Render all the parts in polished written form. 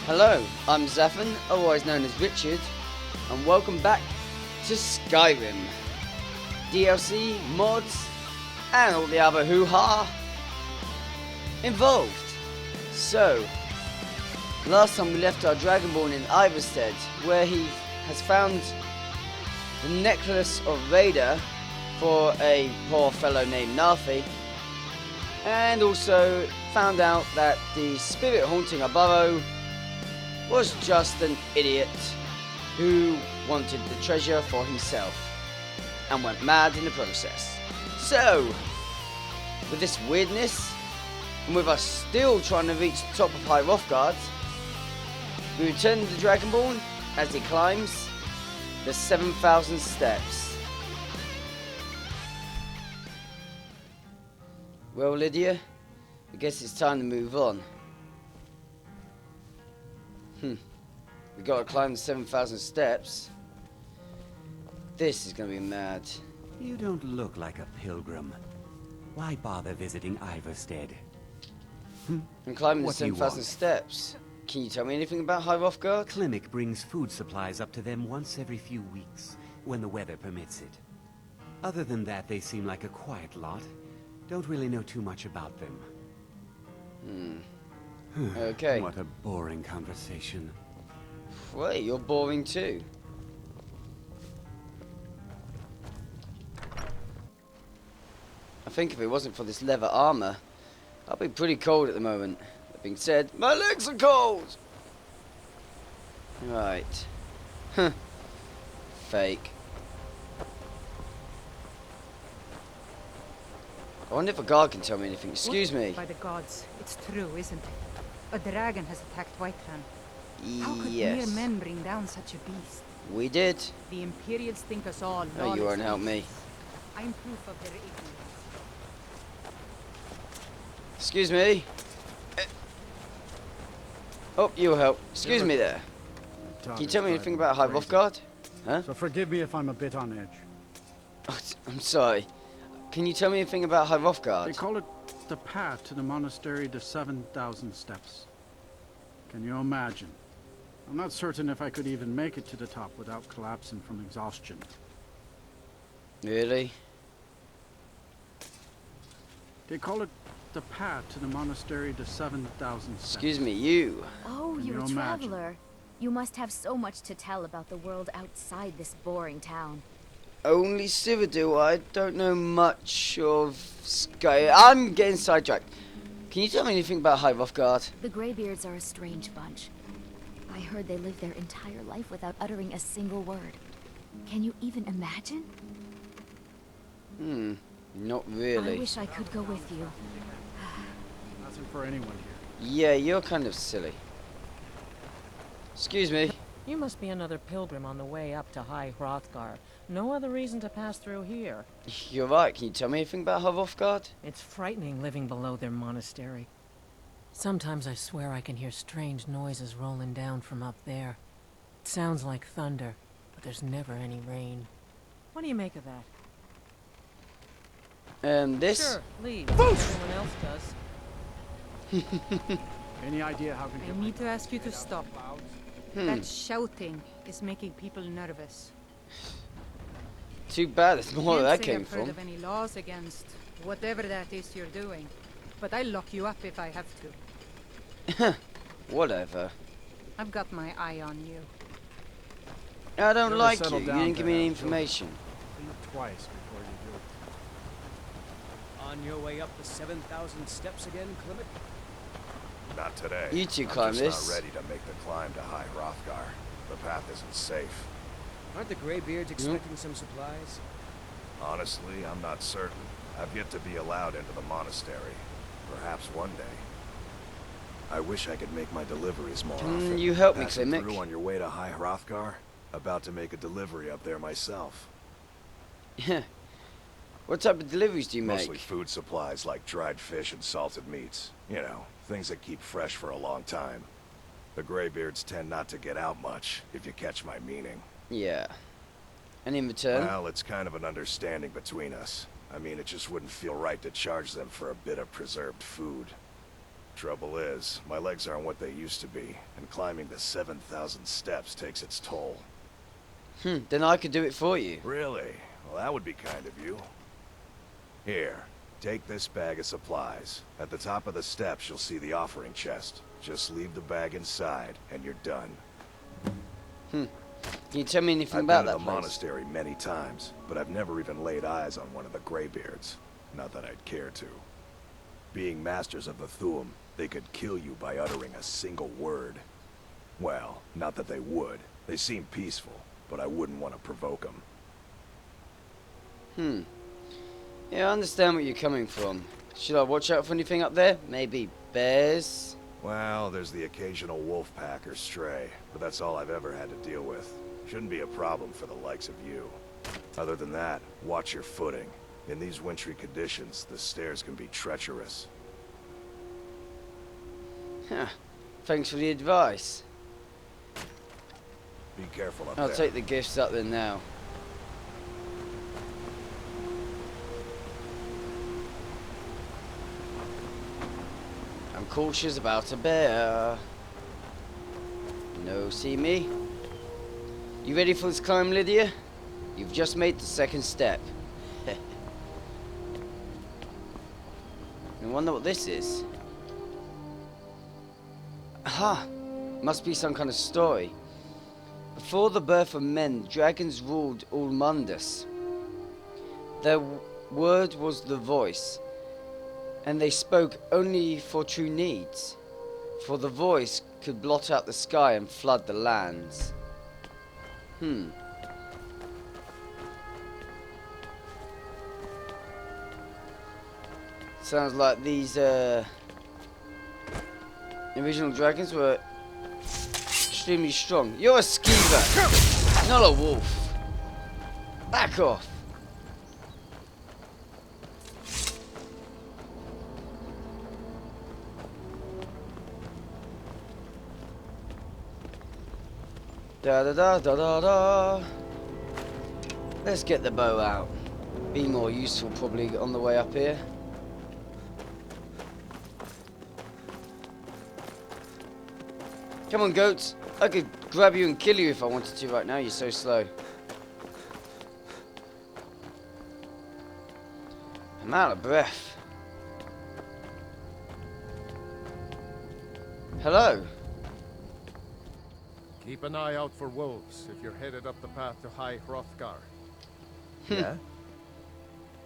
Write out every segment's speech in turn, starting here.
Hello, I'm Zafin, otherwise known as Richard, and welcome back to Skyrim. DLC, mods, and all the other hoo-ha involved. So, last time we left our Dragonborn in Iverstead, where he has found the necklace of Vader for a poor fellow named Narfi, and also found out that the spirit haunting our burrow was just an idiot who wanted the treasure for himself and went mad in the process. So, with this weirdness, and with us still trying to reach the top of High Rothgard, we return to the Dragonborn as he climbs the 7,000 steps. Well, Lydia, I guess it's time to move on. We gotta climb the 7,000 steps. This is gonna be mad. You don't look like a pilgrim. Why bother visiting Iverstead? I'm climbing the What do you 7,000 want? steps. Can you tell me anything about High Rothgard? Klimek brings food supplies up to them once every few weeks, when the weather permits it. Other than that, they seem like a quiet lot. Don't really know too much about them. Okay. What a boring conversation. Wait, you're boring too. I think if it wasn't for this leather armor, I'd be pretty cold at the moment. That being said, my legs are cold! Right. Huh. Fake. I wonder if a guard can tell me anything. Excuse me. By the gods, it's true, isn't it? A dragon has attacked Whiterun. How could Yes. mere men bring down such a beast? We did. The Imperials think us all Oh, you lawless won't help me. beasts. I'm proof of their ignorance. Excuse me. Oh, you'll help. Excuse me there. Can you tell me anything about High Rothgard? Huh? So forgive me if I'm a bit on edge. Oh, I'm sorry. Can you tell me anything about High They Rothgard? call it the path to the monastery to 7,000 steps. Can you imagine? I'm not certain if I could even make it to the top without collapsing from exhaustion. Really? They call it the path to the monastery to 7,000 steps. Excuse me, you. Oh, Can you're you a imagine? traveler. You must have so much to tell about the world outside this boring town. Only Cyrodiil. I don't know much of Sky. I'm getting sidetracked. Can you tell me anything about High Rothgard? The Greybeards are a strange bunch. I heard they live their entire life without uttering a single word. Can you even imagine? Not I really. wish I could go with you. Nothing for anyone here. Yeah, you're kind of silly. Excuse me. You must be another pilgrim on the way up to High Hrothgar. No other reason to pass through here. You're right. Can you tell me anything about High Rothgard? It's frightening living below their monastery. Sometimes I swear I can hear strange noises rolling down from up there. It sounds like thunder, but there's never any rain. What do you make of that? This? Sure, leave. Everyone else does. Any idea how can I need to ask you to stop. That shouting is making people nervous. Too bad. That's more where that Can't say came I've heard from. of any laws against whatever that is you're doing, but I'll lock you up if I have to. Whatever. I've got my eye on you. I don't Better like you. settle You down didn't give me any there. information. think twice before you do it. On your way up the 7,000 steps again, Klimek? Not today. You two I'm climb just this. not ready to make the climb to High Hrothgar. The path isn't safe. Aren't the Greybeards expecting some supplies? Honestly, I'm not certain. I've yet to be allowed into the monastery. Perhaps one day. I wish I could make my deliveries more Can often. you help me, Passing Klimek? through on your way to High Hrothgar? About to make a delivery up there myself. What type of deliveries do you make? Mostly food supplies like dried fish and salted meats. You know, things that keep fresh for a long time. The Greybeards tend not to get out much, if you catch my meaning. Yeah. And in return? Well, it's kind of an understanding between us. I mean, it just wouldn't feel right to charge them for a bit of preserved food. Trouble is, my legs aren't what they used to be, and climbing the 7,000 steps takes its toll. Then I could do it for you. Really? Well, that would be kind of you. Here, take this bag of supplies. At the top of the steps, you'll see the offering chest. Just leave the bag inside, and you're done. Can you tell me anything I've about been that to the place? monastery many times, but I've never even laid eyes on one of the Greybeards. Not that I'd care to. Being masters of the Thuum, they could kill you by uttering a single word. Well, not that they would. They seem peaceful, but I wouldn't want to provoke them. Yeah, I understand where you're coming from. Should I watch out for anything up there? Maybe bears? Well, there's the occasional wolf pack or stray, but that's all I've ever had to deal with. Shouldn't be a problem for the likes of you. Other than that, watch your footing. In these wintry conditions, the stairs can be treacherous. Huh. Thanks for the advice. Be careful up I'll there. take the gifts up there now. I'm cautious about a bear. No, see me? You ready for this climb, Lydia? You've just made the second step. I wonder what this is. Aha! Must be some kind of story. Before the birth of men, dragons ruled all Mundus. Their word was the voice, and they spoke only for true needs, for the voice could blot out the sky and flood the lands. Sounds like these original dragons were extremely strong. You're a skeever, not a wolf. Back off. Da da da da da da. Let's get the bow out. Be more useful probably on the way up here. Come on, goats. I could grab you and kill you if I wanted to right now. You're so slow. I'm out of breath. Hello. Keep an eye out for wolves if you're headed up the path to High Hrothgar. Yeah?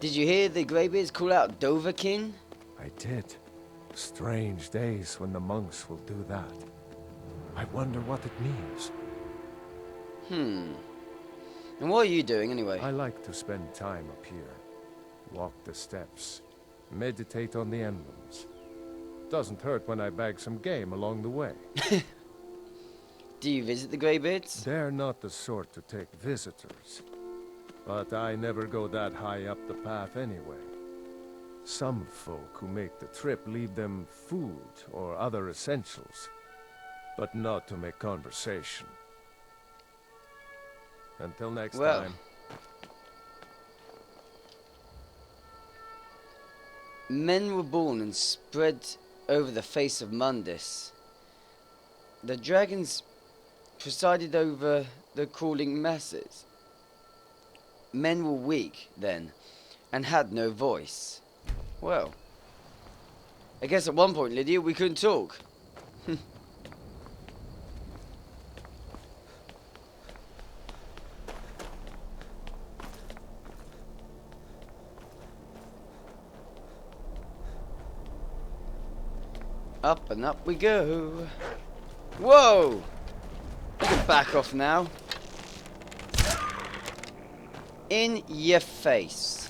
Did you hear the Greybeards call out Dovahkiin? I did. Strange days when the monks will do that. I wonder what it means. And what are you doing anyway? I like to spend time up here. Walk the steps. Meditate on the emblems. Doesn't hurt when I bag some game along the way. Do you visit the Greybeards? They're not the sort to take visitors. But I never go that high up the path anyway. Some folk who make the trip leave them food or other essentials. But not to make conversation. Until next time. Men were born and spread over the face of Mundus. The dragons presided over the crawling masses. Men were weak then, and had no voice. Well, I guess at one point, Lydia, we couldn't talk. Up and up we go. Whoa! You can back off now. In your face.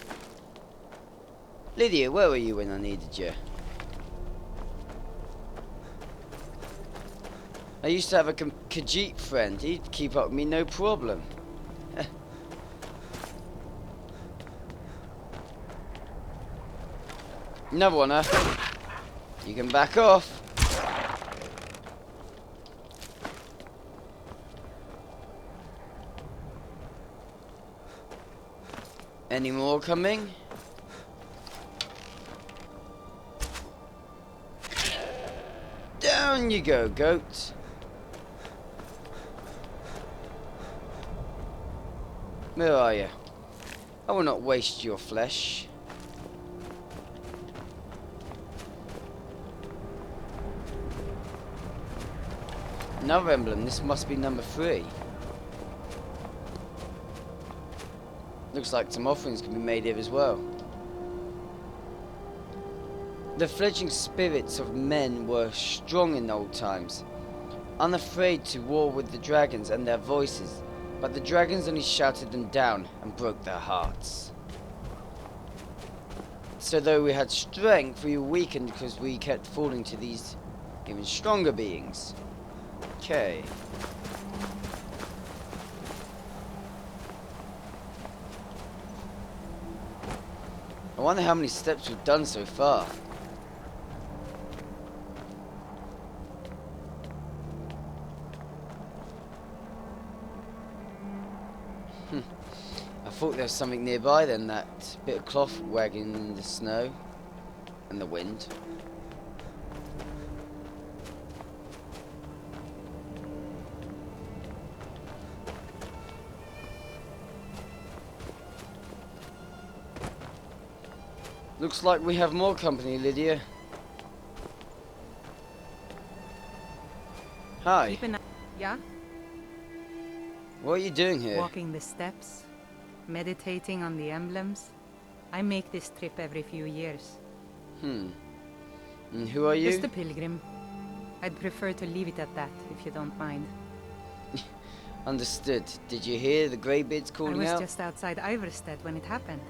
Lydia, where were you when I needed you? I used to have a Khajiit friend. He'd keep up with me no problem. Another one, huh? You can back off. Any more coming? On you go, goat. Where are you? I will not waste your flesh. Another emblem. This must be number 3. Looks like some offerings can be made here as well. The fledgling spirits of men were strong in old times, unafraid to war with the dragons and their voices, but the dragons only shouted them down and broke their hearts. So though we had strength, we were weakened because we kept falling to these even stronger beings. Okay. I wonder how many steps we've done so far. I thought there was something nearby then, that bit of cloth wagging in the snow and the wind. Looks like we have more company, Lydia. Hi. Yeah? What are you doing here? Walking the steps, meditating on the emblems. I make this trip every few years. And who are you? Just a pilgrim. I'd prefer to leave it at that, if you don't mind. Understood. Did you hear the Greybeards calling I out? was just outside Iverstead when it happened.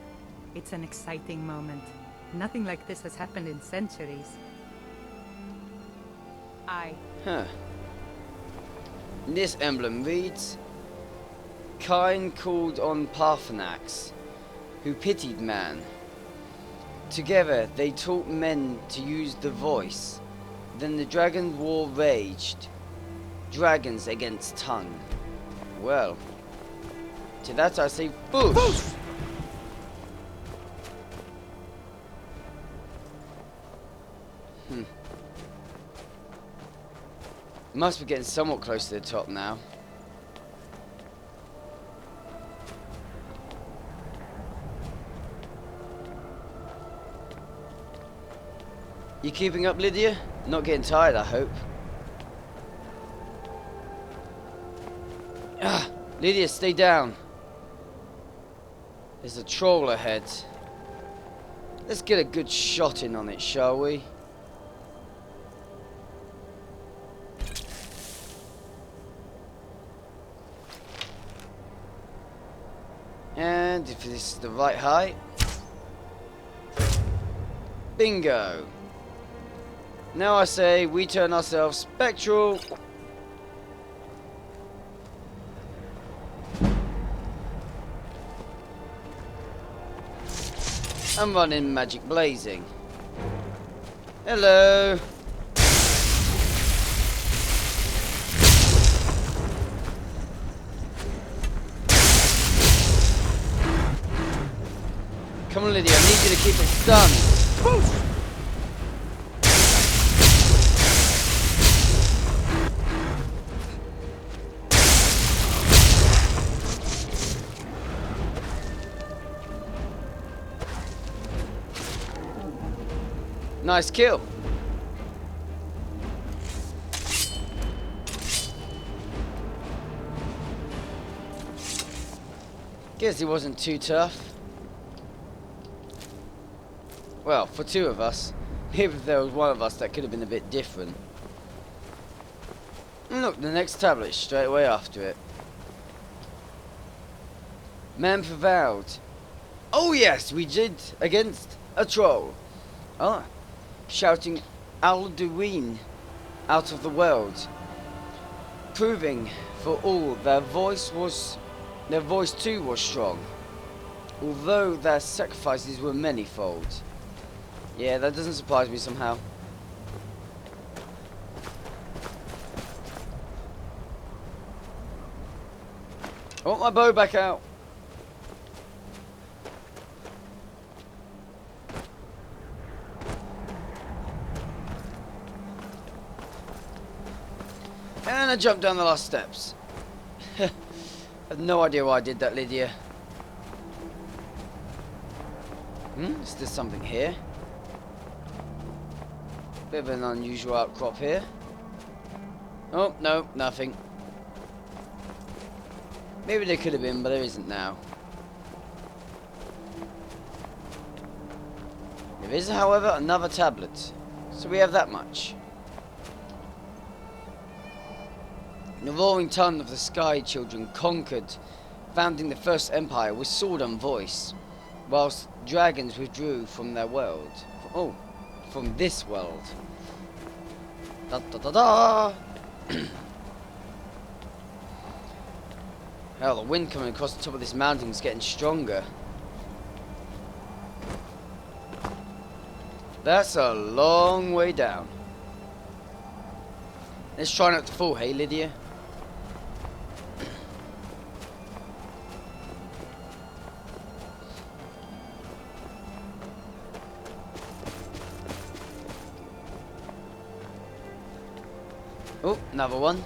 It's an exciting moment. Nothing like this has happened in centuries. Huh. This emblem reads, Cain called on Parthenax, who pitied man. Together they taught men to use the voice. Then the dragon war raged. Dragons against tongue. Well, to that I say boosh! Must be getting somewhat close to the top now. You keeping up, Lydia? Not getting tired, I hope. Ah, Lydia, stay down. There's a troll ahead. Let's get a good shot in on it, shall we? And if this is the right height. Bingo. Now I say we turn ourselves spectral. And run in magic blazing. Hello. Come on, Lydia, I need you to keep it stunned. Nice kill. Guess he wasn't too tough. Well, for two of us. Maybe if there was one of us, that could have been a bit different. And look, the next tablet straight away after it. Man prevailed. Oh yes, we did against a troll. Ah, shouting Alduin out of the world, proving for all their voice too was strong, although their sacrifices were manifold. Yeah, that doesn't surprise me somehow. I want my bow back out. And I jumped down the last steps. I have no idea why I did that, Lydia. Is there something here? Bit of an unusual outcrop here. Oh, no, nothing. Maybe there could have been, but there isn't now. There is, however, another tablet. So we have that much. The roaring tongue of the Sky Children conquered, founding the first empire with sword and voice, whilst dragons withdrew from their world. From this world. Da da da da! Hell, the wind coming across the top of this mountain is getting stronger. That's a long way down. Let's try not to fall, hey Lydia? Oh, another one.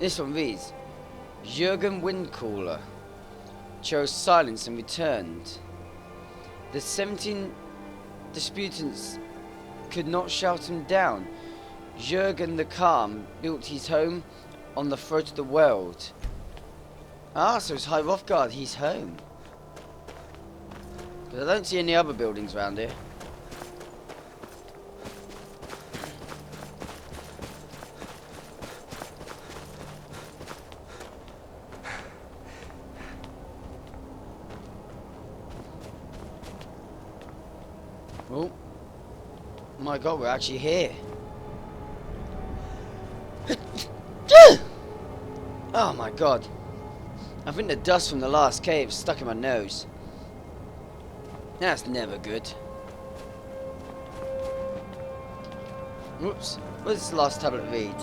This one reads, Jürgen Windcaller chose silence and returned. The 17 disputants could not shout him down. Jürgen the Calm built his home on the throat of the world. Ah, so it's High Hrothgar, he's home. Because I don't see any other buildings around here. Oh my god, we're actually here. Oh my god. I think the dust from the last cave is stuck in my nose. That's never good. Whoops. What does the last tablet read?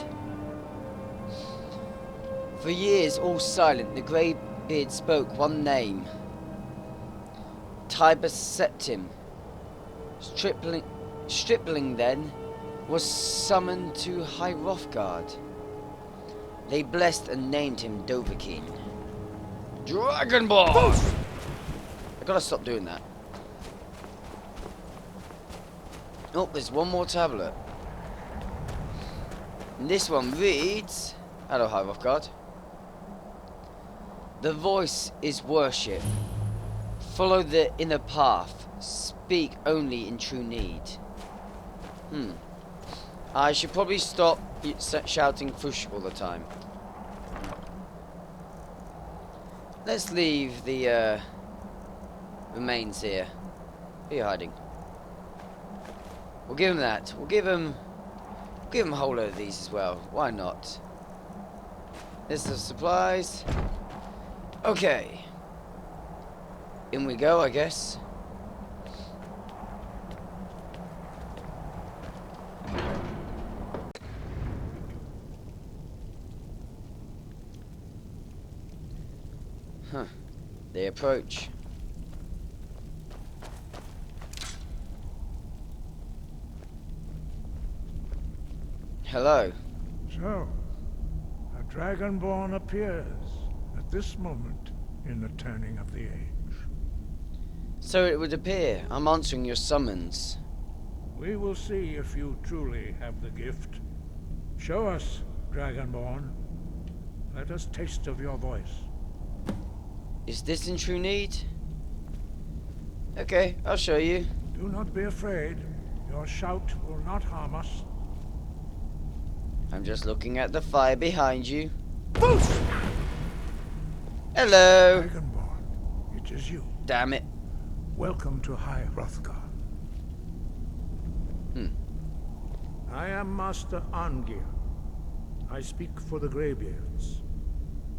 For years, all silent, the greybeard spoke one name. Tibus Septim. Stripling then was summoned to High Hrothgar. They blessed and named him Dovahkiin. Dragon Ball! I gotta stop doing that. Oh, there's one more tablet. And this one reads, hello High Hrothgar. The voice is worship. Follow the inner path. Speak only in true need. I should probably stop shouting "fush" all the time. Let's leave the remains here. Where are you hiding? We'll give him that. We'll give him a whole load of these as well. Why not? There's the supplies. Okay. In we go, I guess. Huh. They approach. Hello. So, a Dragonborn appears at this moment in the turning of the age. So it would appear. I'm answering your summons. We will see if you truly have the gift. Show us, Dragonborn. Let us taste of your voice. Is this in true need? Okay, I'll show you. Do not be afraid. Your shout will not harm us. I'm just looking at the fire behind you. Boost! Hello! Dragonborn, it is you. Damn it. Welcome to High Hrothgar. I am Master Angir. I speak for the Greybeards.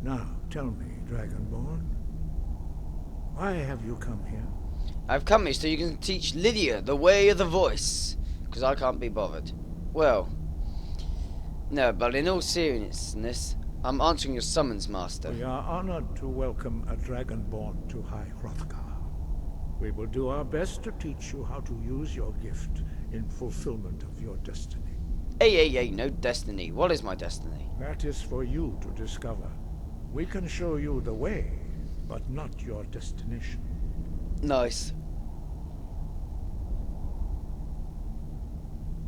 Now, tell me, Dragonborn, why have you come here? I've come here so you can teach Lydia the way of the voice. Because I can't be bothered. Well, no, but in all seriousness, I'm answering your summons, Master. We are honored to welcome a Dragonborn to High Hrothgar. We will do our best to teach you how to use your gift in fulfillment of your destiny. Hey, no destiny. What is my destiny? That is for you to discover. We can show you the way, but not your destination. Nice.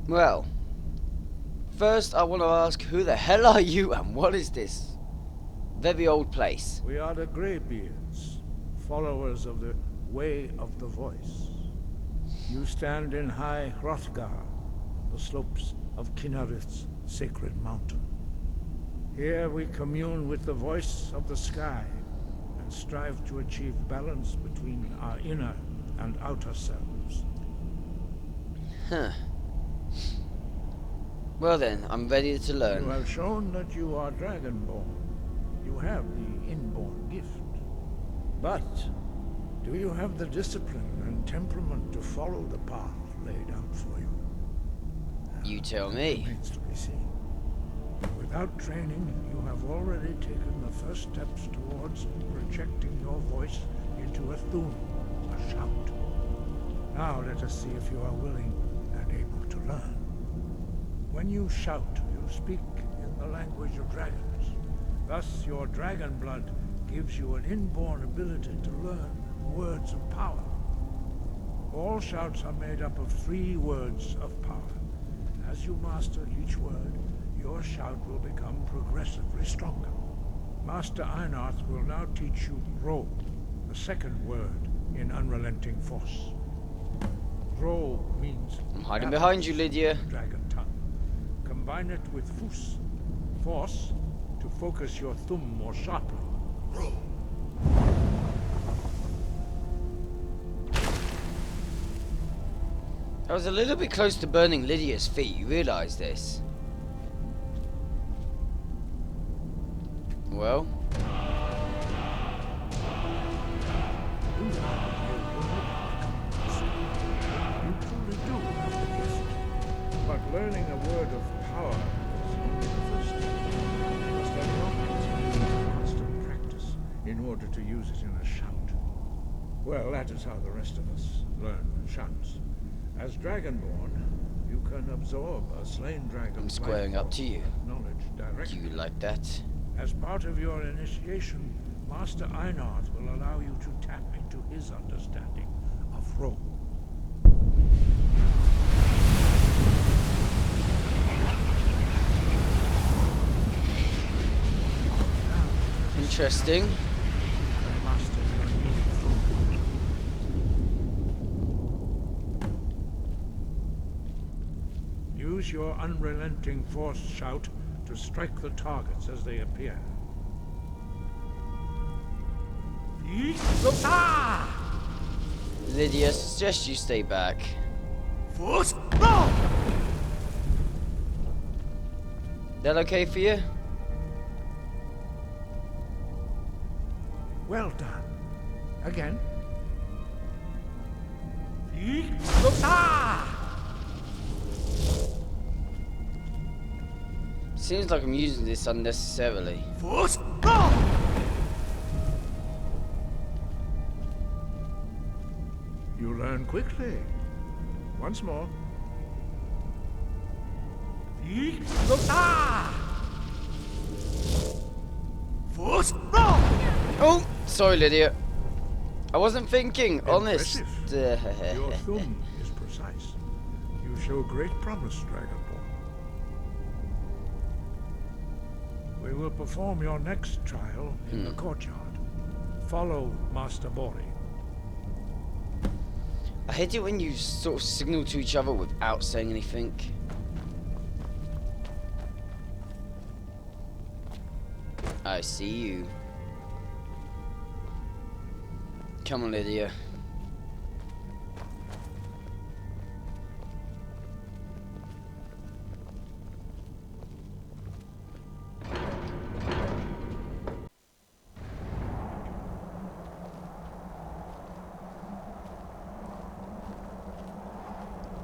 Well, first I want to ask, who the hell are you and what is this very old place? We are the Greybeards, followers of the Way of the Voice. You stand in High Hrothgar, on the slopes of Kinnarith's sacred mountain. Here we commune with the voice of the sky and strive to achieve balance between our inner and outer selves. Huh. Well then, I'm ready to learn. You have shown that you are Dragonborn. You have the inborn gift. But do you have the discipline and temperament to follow the path laid out for you? You tell me. Remains to be seen. Without training, you have already taken the first steps towards projecting your voice into a thum, a shout. Now let us see if you are willing and able to learn. When you shout, you speak in the language of dragons. Thus, your dragon blood gives you an inborn ability to learn words of power. All shouts are made up of 3 words of power. As you master each word, your shout will become progressively stronger. Master Einarth will now teach you Ro, the second word in Unrelenting Force. Ro means... I'm hiding behind you, Lydia. Dragon tongue. Combine it with Fus, Force, to focus your thumb more sharply. Ro. I was a little bit close to burning Lydia's feet, you realise this? Well? You truly do have the gift. But learning a word of power is only the first step. You must have your constant practice in order to use it in a shout. Well, that is how the rest of us learn shouts. As Dragonborn, you can absorb a slain dragon's I'm squaring up to you. knowledge directly. Do you like that? As part of your initiation, Master Einarth will allow you to tap into his understanding of Ro. Interesting. Master your new throne. Use your unrelenting force shout to strike the targets as they appear. Lydia, suggest you stay back. Force, go! That okay for you? Well done. Again. Seems like I'm using this unnecessarily. Force, go! You learn quickly. Once more. Force, go! Oh, sorry, Lydia. I wasn't thinking, honest. Your thumb is precise. You show great promise, Dragonborn. We will perform your next trial in the courtyard. Follow Master Bori. I hate it when you sort of signal to each other without saying anything. I see you. Come on, Lydia.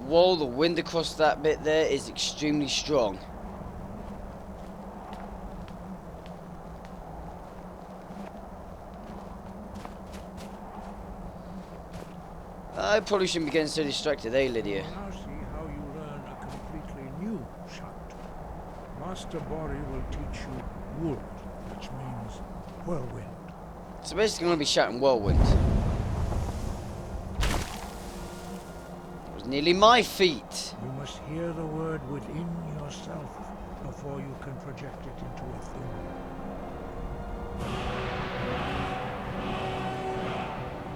Whoa, the wind across that bit there is extremely strong. I probably shouldn't be getting so distracted, eh, Lydia? Now see how you you, Shut. Master Bori will teach you wood, which means whirlwind. So basically, I'm going to be shouting whirlwind. It was nearly my feet. You must hear the word within yourself before you can project it into a thing.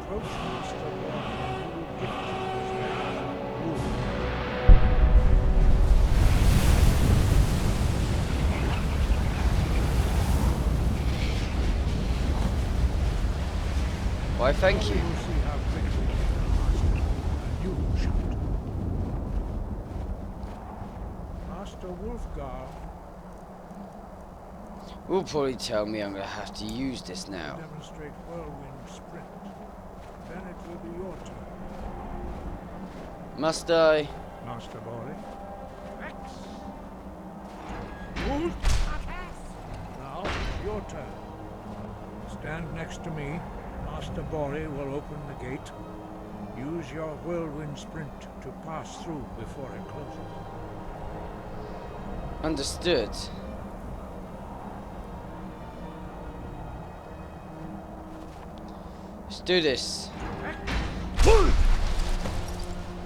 Approach Master Bori and he will gift you his magic wood. Why, thank you. You will see how quickly you can master a new Shut. Master Wolfgar Will probably tell me I'm going to have to use this now. demonstrate whirlwind sprint. Then it will be your turn. Must I? Master Bori. X. Wolf. Now, your turn. Stand next to me. Master Bori will open the gate. Use your whirlwind sprint to pass through before it closes. Understood. Let's do this.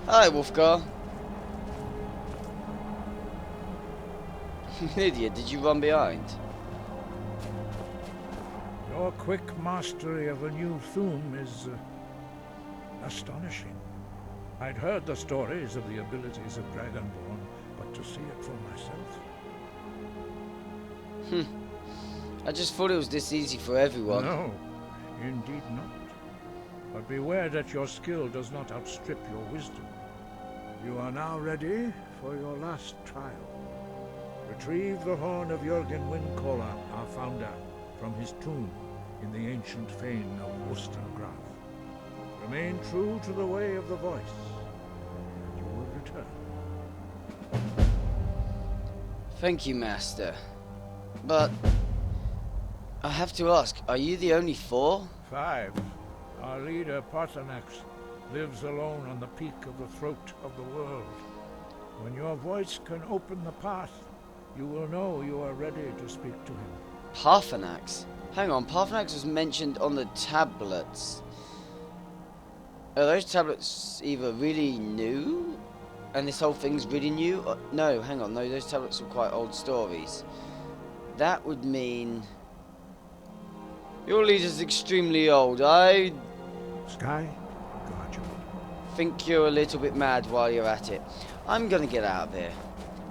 Hi, Wolfgar. Lydia, did you run behind? Your quick mastery of a new Thum is astonishing. I'd heard the stories of the abilities of Dragonborn, but to see it for myself... I just thought it was this easy for everyone. No, indeed not. But beware that your skill does not outstrip your wisdom. You are now ready for your last trial. Retrieve the horn of Jürgen Windcaller, our founder, from his tomb in the ancient fane of Ostergraf. Remain true to the way of the voice, and you will return. Thank you, Master. But I have to ask, are you the only 4? 5. Our leader, Parthenax, lives alone on the peak of the throat of the world. When your voice can open the path, you will know you are ready to speak to him. Parthenax? Hang on, Parthenax was mentioned on the tablets. Are those tablets either really new? And this whole thing's really new? No, hang on, no, those tablets were quite old stories. That would mean... Your leader's extremely old. I... Sky, guard you. Think you're a little bit mad while you're at it. I'm gonna get out of here.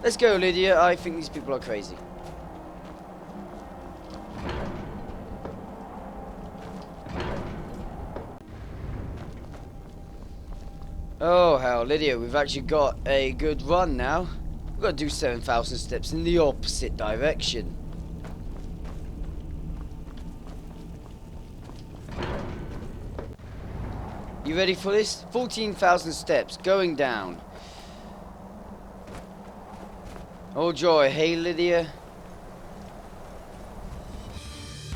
Let's go, Lydia. I think these people are crazy. Oh, hell, Lydia, we've actually got a good run now. We've got to do 7,000 steps in the opposite direction. You ready for this? 14,000 steps, going down. Oh joy, hey Lydia.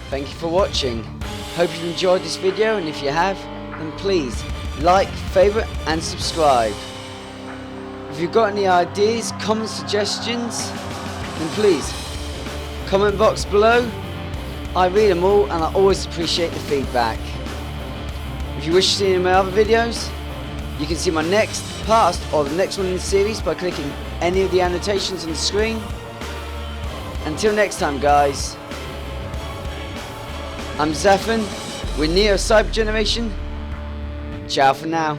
Thank you for watching. Hope you enjoyed this video, and if you have, then please like, favourite and subscribe. If you've got any ideas, comments, suggestions, then please comment box below. I read them all and I always appreciate the feedback. If you wish to see any of my other videos, you can see my next, past or the next one in the series by clicking any of the annotations on the screen. Until next time guys, I'm Zephan with Neo Cyber Generation. Ciao for now.